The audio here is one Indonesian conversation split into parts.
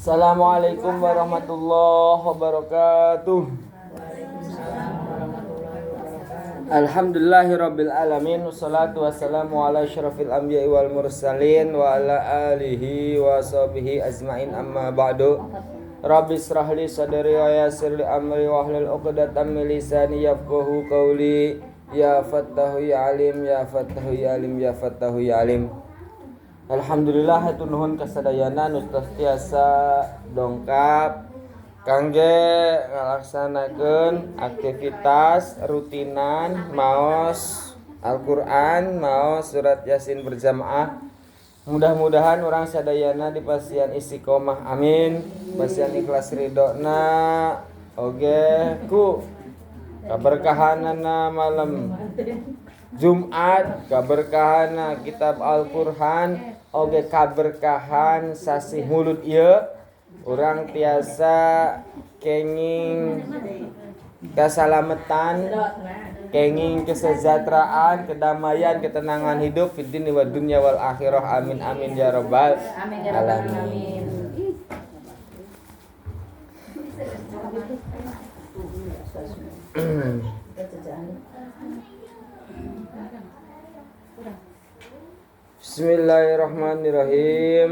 Assalamualaikum warahmatullahi wabarakatuh. Alhamdulillahirabbil alamin, wassalatu wassalamu ala asyrafil anbiya'i wal mursalin wa ala alihi wa sahbihi ajmain, amma ba'du. Rabbi israh li sadri wa yassir li amri wahlul 'uqdatam min lisani yafqahu qawli. Ya Fattahu ya Alim, ya Fattahu ya Alim, ya Fattahu ya Alim. Alhamdulillah hatur nuhun kasadayana nu tiasa dongkap kangge ngalaksanakeun aktivitas rutinan maos Al-Qur'an, maos surat Yasin berjamaah. Mudah-mudahan orang sadayana dipasihan istiqomah, amin. Pasihan ikhlas ridona oge ku kaberkahanana malam Jumat, kaberkahan kitab Al-Qur'an, oge kaberkahan sasih mulut ieu. Urang tiasa kenging kasalametan, kenging kesejahteraan, kedamaian, ketenangan hidup fid dunya wad dunya wal akhirah. Amin amin ya rabbal alamin. Bismillahirrahmanirrahim.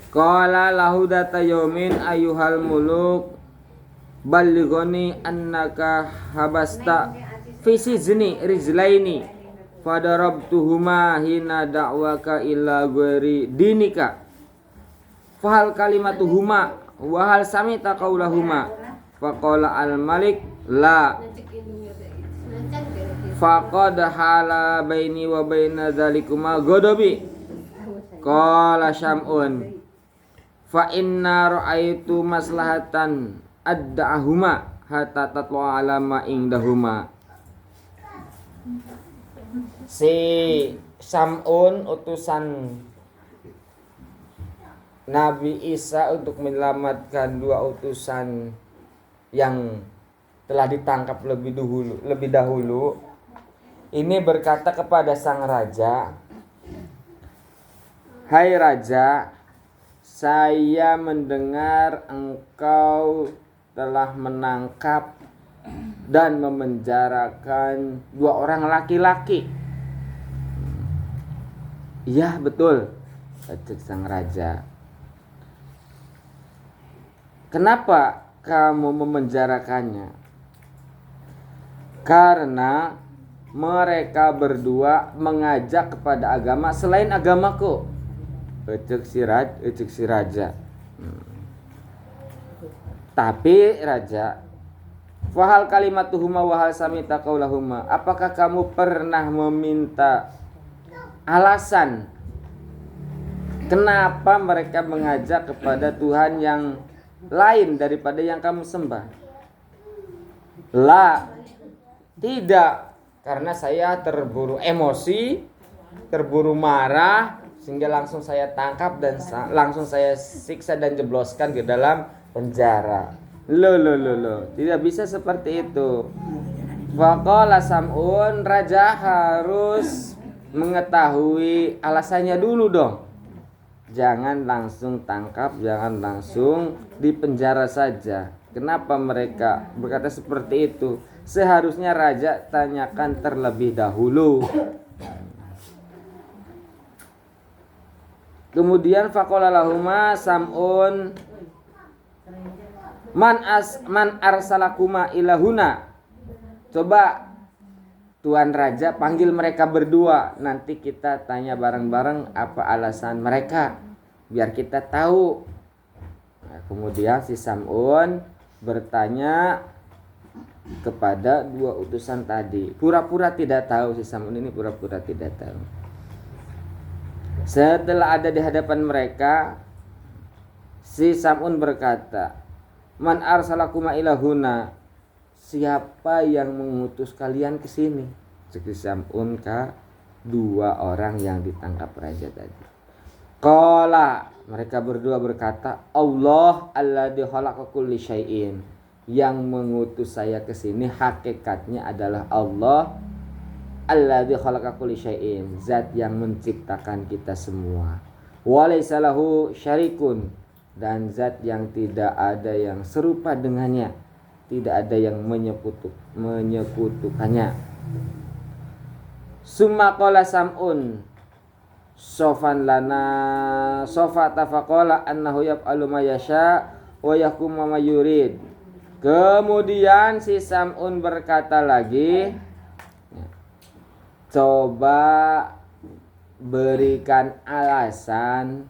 Qala lahu data yaumin ayyuhal muluk ballighani annaka habasta fi sizni rijlaini fadarabtuhuma hina da'waka illa ghairi dinika fahal kalimatuhuma wa hal samita qaulahuma faqala al malik la faqad hala baini wa baina dzalikuma ghadabi. Qala Syam'un fa inna ra'aitu maslahatan adda'ahuma hatta tatlu'a ala ma indahuma. Si Syam'un utusan Nabi Isa untuk menyelamatkan dua utusan yang telah ditangkap lebih dahulu. Ini berkata kepada sang raja, "Hai raja, saya mendengar engkau telah menangkap dan memenjarakan dua orang laki-laki." "Iya, betul," kata sang raja. "Kenapa kamu memenjarakannya?" "Karena mereka berdua mengajak kepada agama selain agamaku." Ecek si raja. "Tapi raja, fahal kalimatuhuma wa hal samita qaulahuma, apakah kamu pernah meminta alasan kenapa mereka mengajak kepada Tuhan yang lain daripada yang kamu sembah?" "La, tidak, karena saya terburu emosi, terburu marah, sehingga langsung saya tangkap dan langsung saya siksa dan jebloskan ke dalam penjara." Loh, tidak bisa seperti itu. Faqala Sam'un, raja harus mengetahui alasannya dulu dong. Jangan langsung tangkap, jangan langsung dipenjara saja. Kenapa mereka berkata seperti itu? Seharusnya raja tanyakan terlebih dahulu. Kemudian faqala lahuma Sam'un man arsalakuma ilahuna. Coba Tuan Raja panggil mereka berdua, nanti kita tanya bareng-bareng apa alasan mereka biar kita tahu. Nah, kemudian si Sam'un bertanya kepada dua utusan tadi. Pura-pura tidak tahu, si Sam'un ini pura-pura tidak tahu. Setelah ada di hadapan mereka, si Sam'un berkata, "Man arsalakuma ilahuna?" Siapa yang mengutus kalian ke sini? Si Sam'un ka dua orang yang ditangkap raja tadi. Qala, mereka berdua berkata, Allah alladzi khalaqa kulli syai'in. yang mengutus saya ke sini hakikatnya adalah Allah alladzi khalaqa kulli syai'in, zat yang menciptakan kita semua. Wa laisa lahu syarikun, dan zat yang tidak ada yang serupa dengannya, tidak ada yang menyekutukannya. Summa qala sam'un sofan lana sofa tafaqala annahu yaf'alu ma yasha wa yahkumu ma yurid. Kemudian si Sam'un berkata lagi, coba berikan alasan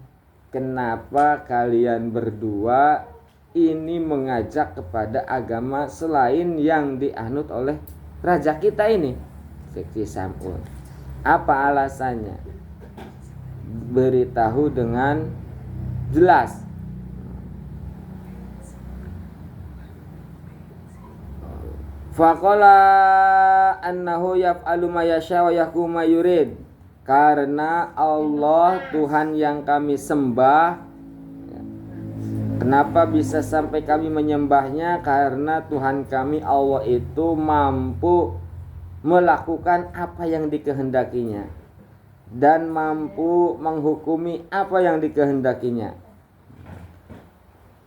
kenapa kalian berdua ini mengajak kepada agama selain yang dianut oleh raja kita ini, si Sam'un. Apa alasannya? Beritahu dengan jelas. Faqala annahu yaf'alu ma yasha wa yahkumu ma yurid. Karena Allah Tuhan yang kami sembah. Kenapa bisa sampai kami menyembahnya? Karena Tuhan kami Allah itu mampu melakukan apa yang dikehendakinya dan mampu menghukumi apa yang dikehendakinya.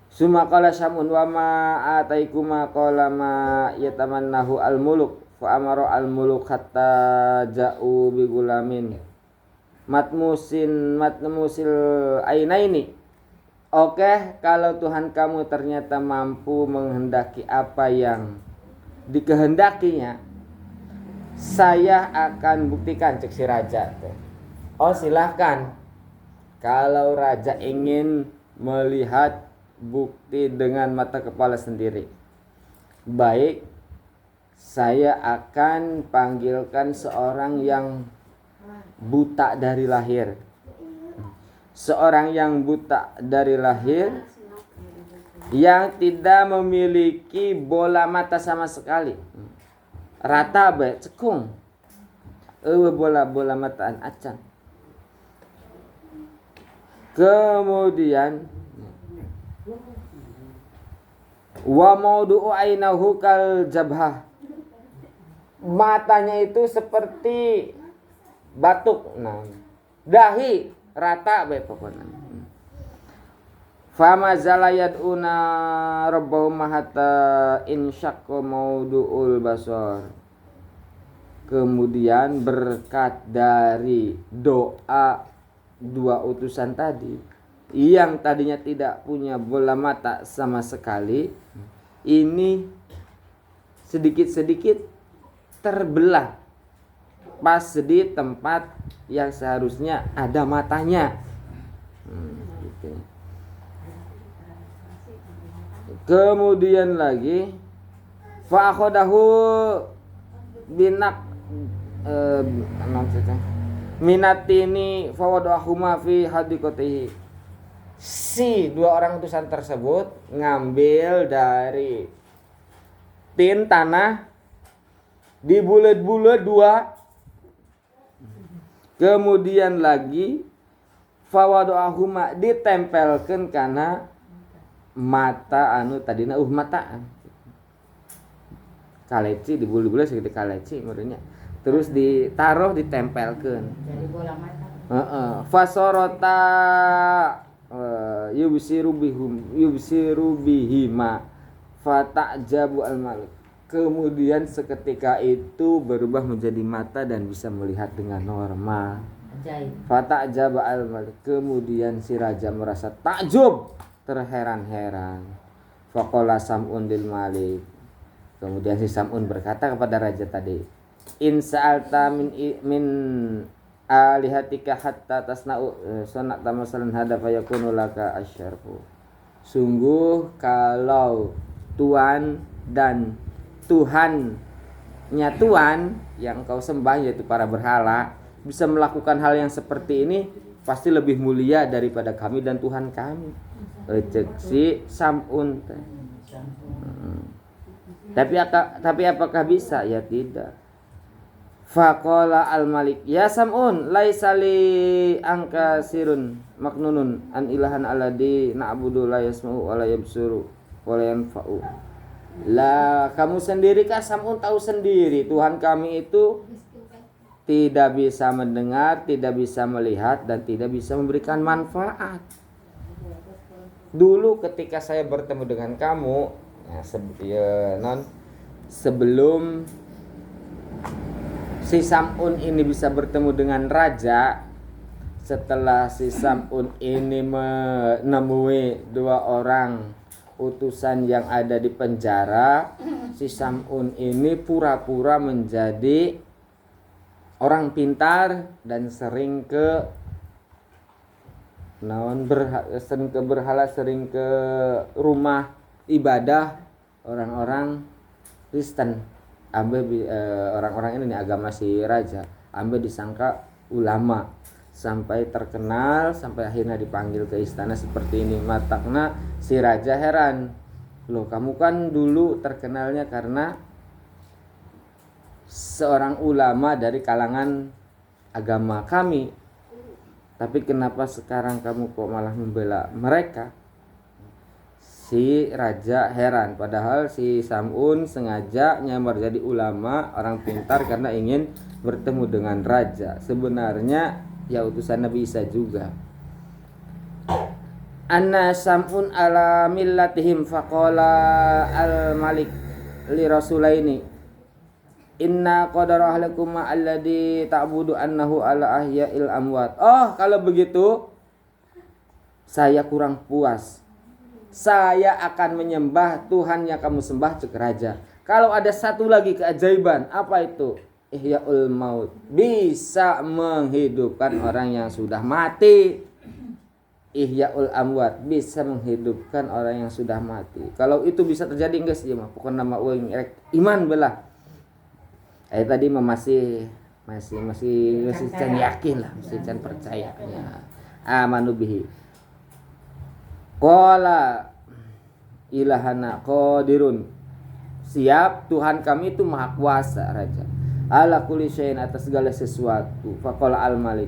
Summa qala Sam'un wa ma ataikuma qala ma yatamannahu al-muluk fa amara al-muluk hatta ja'u bi gulamin matmusil ainaini. Oke, kalau Tuhan kamu ternyata mampu menghendaki apa yang dikehendakinya, saya akan buktikan, cek si raja. Oh silahkan, kalau raja ingin melihat bukti dengan mata kepala sendiri, baik, saya akan panggilkan seorang yang buta dari lahir. Seorang yang buta dari lahir, yang tidak memiliki bola mata sama sekali. Rata bae cekung. Bola mataan acan. Kemudian wa maudu'u ainahu kal jabhah, matanya itu seperti batuk. Nah, dahi rata bae pokoknya. Fama zalayaduna rabbahum hatta insyaqqa maudu'ul basar. Kemudian berkat dari doa dua utusan tadi yang tadinya tidak punya bola mata sama sekali, ini sedikit-sedikit terbelah pas di tempat yang seharusnya ada matanya. Gitu. Kemudian lagi fa akhadahu binak minatini fawadahuma fi hadiqatihi. Si dua orang utusan tersebut ngambil dari tin tanah, dibulet-bulet dua. Kemudian lagi fawadahuma ditempelkan kana mata anu tadina mataan. Kaleci dibulet-bulet seperti kaleci menurutnya. Terus ditaruh ditempelkan. Jadi bola mata. Fasorota yubsiru bihima fata'jabu al-malik. Kemudian seketika itu berubah menjadi mata dan bisa melihat dengan normal. Fata'jaba al-malik. Kemudian si raja merasa takjub, terheran-heran. Faqala Sam'un lil malik. Kemudian si Sam'un berkata kepada raja tadi, in sa'alta min alihatika hatta tasna'u sanata masalan hada fayakunu laka asyarfu. Sungguh kalau Tuhan dan Tuhannya Tuhan yang kau sembah yaitu para berhala bisa melakukan hal yang seperti ini, pasti lebih mulia daripada kami dan Tuhan kami. Recek si Sam'un. Tapi apakah bisa? Ya tidak. Faqala al-malik ya Sam'un laisa li angka sirun maknunun an ilahan alladhi na'budu la yasma'u wa la yabsuru wa la yanfa'u Lah kamu sendiri kan Sam'un tahu sendiri Tuhan kami itu tidak bisa mendengar, tidak bisa melihat, dan tidak bisa memberikan manfaat. Dulu ketika saya bertemu dengan kamu, sebelum si Sam'un ini bisa bertemu dengan raja, setelah si Sam'un ini menemui 2 orang utusan yang ada di penjara, si Sam'un ini pura-pura menjadi orang pintar dan sering ke berhala, sering ke rumah ibadah orang-orang Kristen. Orang-orang ini nih agama si raja, ambil disangka ulama, sampai terkenal, sampai akhirnya dipanggil ke istana seperti ini. Matakna si raja heran, loh kamu kan dulu terkenalnya karena seorang ulama dari kalangan agama kami, tapi kenapa sekarang kamu kok malah membela mereka? Si raja heran, padahal si Sam'un sengaja nyamar jadi ulama, orang pintar karena ingin bertemu dengan raja. Sebenarnya ya utusan Nabi Isa juga. Anna Sam'un ala millatihim faqala al-malik li rasulaini inna qadara ahlakum alladhi ta'budu annahu ala ahya'il amwat. Oh, kalau begitu saya kurang puas. Saya akan menyembah Tuhan yang kamu sembah, cek raja. Kalau ada satu lagi keajaiban, apa itu? Ihya'ul maut, bisa menghidupkan orang yang sudah mati. Ihya'ul amwat, bisa menghidupkan orang yang sudah mati. Kalau itu bisa terjadi guys, ya mah pokoknya nama iman belah. Tadi masih can yakin lah, masih can percaya ya. Amanu bihi. Qala ilahana qadirun. Siap, Tuhan kami itu maha kuasa, raja. Ala kulli syai'in, atas segala sesuatu. Faqala al-malik.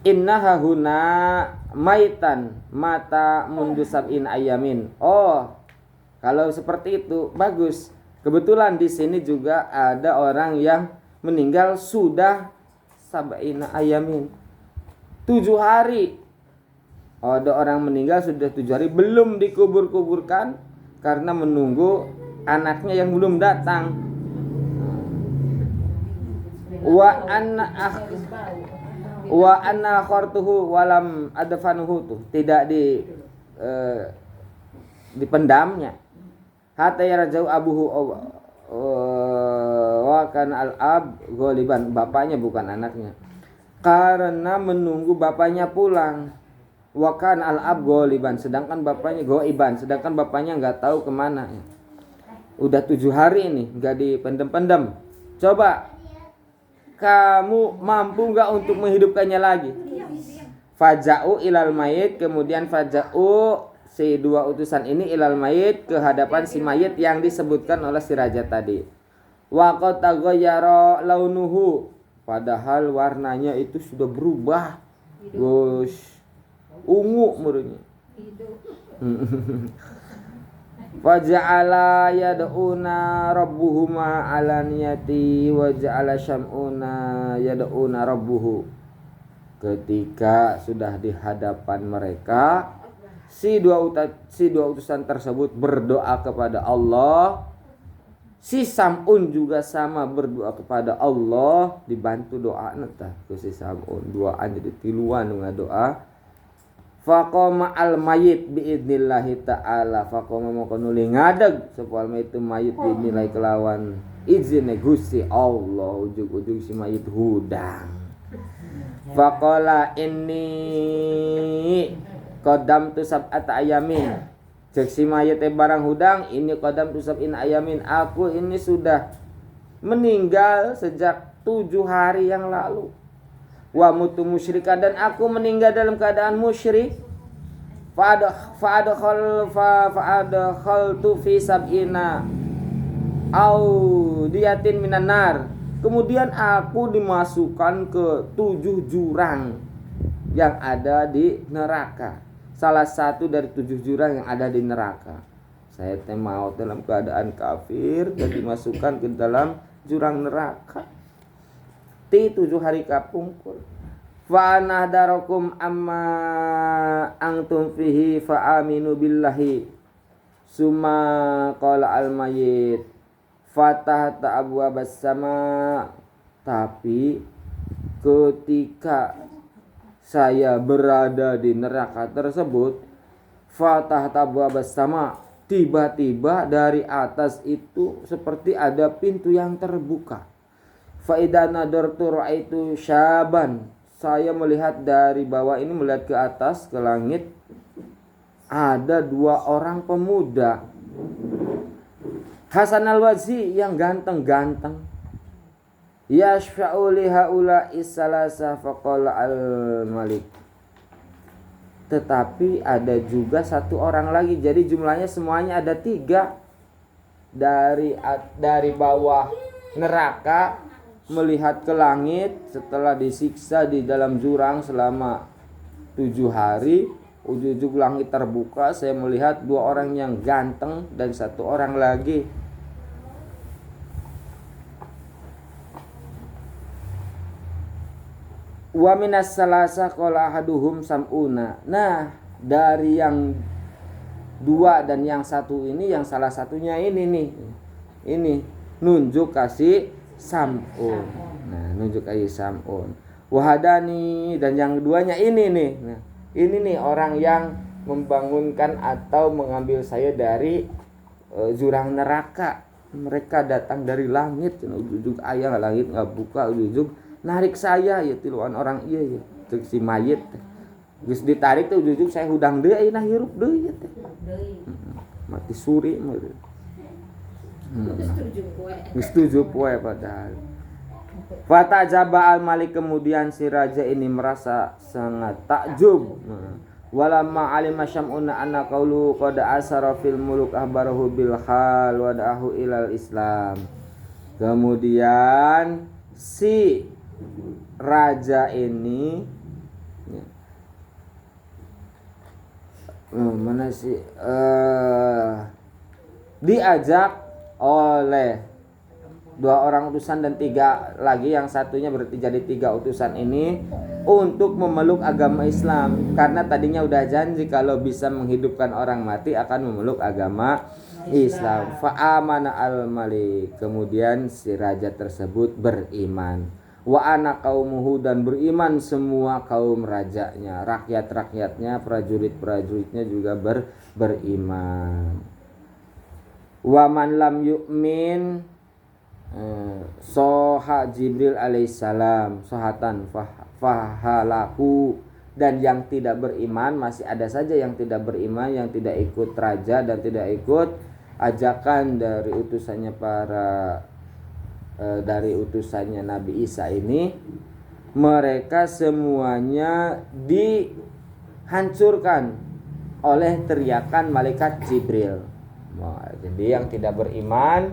Innaha huna maitan mata mundu sab'in ayamin. Oh, kalau seperti itu bagus. Kebetulan di sini juga ada orang yang meninggal sudah sab'ina ayamin, 7 hari. Oh, ada orang meninggal sudah 7 hari belum dikubur-kuburkan karena menunggu anaknya yang belum datang. Wa anna khartuhu walam adfanuhu, tuh tidak dipendamnya. Hatta yarjau abuhu wa kan al-ab ghaliban, bapaknya bukan anaknya, karena menunggu bapaknya pulang. Wa kan al-ab ghaliban, sedangkan bapaknya ghaiban, sedangkan bapaknya enggak tahu kemana. Udah 7 hari ini enggak dipendam-pendam. Coba kamu mampu enggak untuk menghidupkannya lagi? Faja'u ilal mayit, kemudian faja'u si 2 utusan ini ilal mayit, ke hadapan si mayit yang disebutkan oleh si raja tadi. Wa qad taghayyara launuhu, padahal warnanya itu sudah berubah. Gus, ungu murunya. Faja'ala yad'una rabbuhuma ala niyati wa ja'ala syam'una yad'una rabbuhu. Ketika sudah di hadapan mereka, si dua utusan tersebut berdoa kepada Allah. Si Sam'un juga sama berdoa kepada Allah, dibantu doa neta ke si Sam'un, doaan jadi tiluan dengan doa. Faqama al mayit biidnillahi ta'ala, faqama maka nuli ngadeg sepal itu mayit biidnillahi kelawan izin Gusti Allah, ujug-ujug si mayit hudang. Faqala inni qadam tu sab'ata ayamin, cek si mayit barang hudang, ini qadam tu sab'in ayamin, aku ini sudah meninggal sejak 7 hari yang lalu. Wa mutu musyrikan, dan aku meninggal dalam keadaan musyrik. Fa'adkhaltu fi sab'ina diyatin minan nar, kemudian aku dimasukkan ke 7 jurang yang ada di neraka. Salah satu dari 7 jurang yang ada di neraka. Saya teh mau dalam keadaan kafir dan dimasukkan ke dalam jurang neraka. Ti 7 hari kapungkur. Fa nahdarakum amma antum fihi fa aminu billahi. Summa qala al mayyit fatahta abwabas sama. Tapi ketika saya berada di neraka tersebut, fatahta abwabas sama, tiba-tiba dari atas itu seperti ada pintu yang terbuka. Fa idza nadartu ra'aitu syaban, saya melihat dari bawah ini, melihat ke atas ke langit, ada 2 orang pemuda. Hasan al-Wazi, yang ganteng-ganteng. Yashfa'u li haula isalasa faqala al-Malik. Tetapi ada juga 1 orang lagi. Jadi jumlahnya semuanya ada 3. Dari bawah neraka melihat ke langit setelah disiksa di dalam jurang selama 7 hari. Ujung-ujung langit terbuka, saya melihat 2 orang yang ganteng dan 1 orang lagi. Wa minas salasa qala ahaduhum sam'una. Nah, dari yang 2 dan yang 1 ini, yang salah satunya ini nih. Ini nunjuk kasih sam'un. Nah, nunjuk kasih sam'un. Wahadani, dan yang keduanya ini nih. Nah, ini nih orang yang membangunkan atau mengambil saya dari jurang neraka. Mereka datang dari langit, ujug ayah langit nggak buka, ujug narik saya ya tiluan orang iya ya, si mayit. Geus ditarik tuh ujug saya hudang deui ayeuna hirup deui ya teh. Mati suri mah. Geus 7 poe padahal. Fata jaba al-Malik, kemudian si raja ini merasa sangat takjub. Walamma alima syam'una anna qaulu qad asara fil muluk ahbarahu bil hal wa da'ahu ilal Islam. Kemudian si raja ini diajak oleh 2 orang utusan dan 3 lagi, yang satunya berarti jadi 3 utusan ini untuk memeluk agama Islam, karena tadinya udah janji kalau bisa menghidupkan orang mati akan memeluk agama Islam. Fa'amana al-Malik, kemudian si raja tersebut beriman. Wa ana qaumuhu, dan beriman semua kaum rajanya, rakyat-rakyatnya, prajurit-prajuritnya juga beriman. Wa man lam yu'min soha Jibril alaihissalam sohatan fahalaku, dan yang tidak beriman, masih ada saja yang tidak beriman, yang tidak ikut raja dan tidak ikut ajakan dari utusannya dari utusannya Nabi Isa ini. Mereka semuanya dihancurkan oleh teriakan malaikat Jibril. Jadi yang tidak beriman,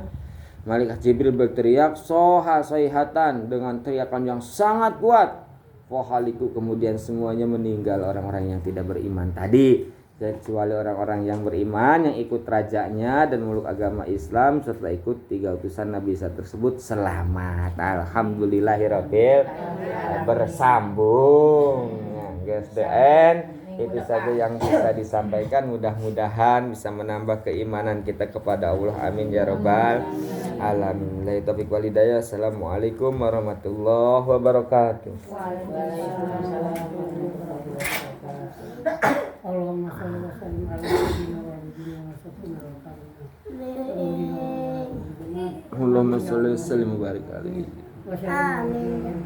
malaikat Jibril berteriak soha soihatan, dengan teriakan yang sangat kuat. Fahaliku, kemudian semuanya meninggal orang-orang yang tidak beriman tadi, kecuali orang-orang yang beriman yang ikut rajanya dan meluk agama Islam serta ikut 3 utusan Nabi Isa tersebut selamat. Alhamdulillahirabbil bersambung. GSDN itu saja yang bisa disampaikan, mudah-mudahan bisa menambah keimanan kita kepada Allah, amin ya rabbal alamin. La taufiq wal hidayah. Assalamualaikum warahmatullahi wabarakatuh. Allahumma shalli wa sallim ala sayyidina wa nabiyina wa Allahumma shalli wa sallim wa barik alaihi. Amin.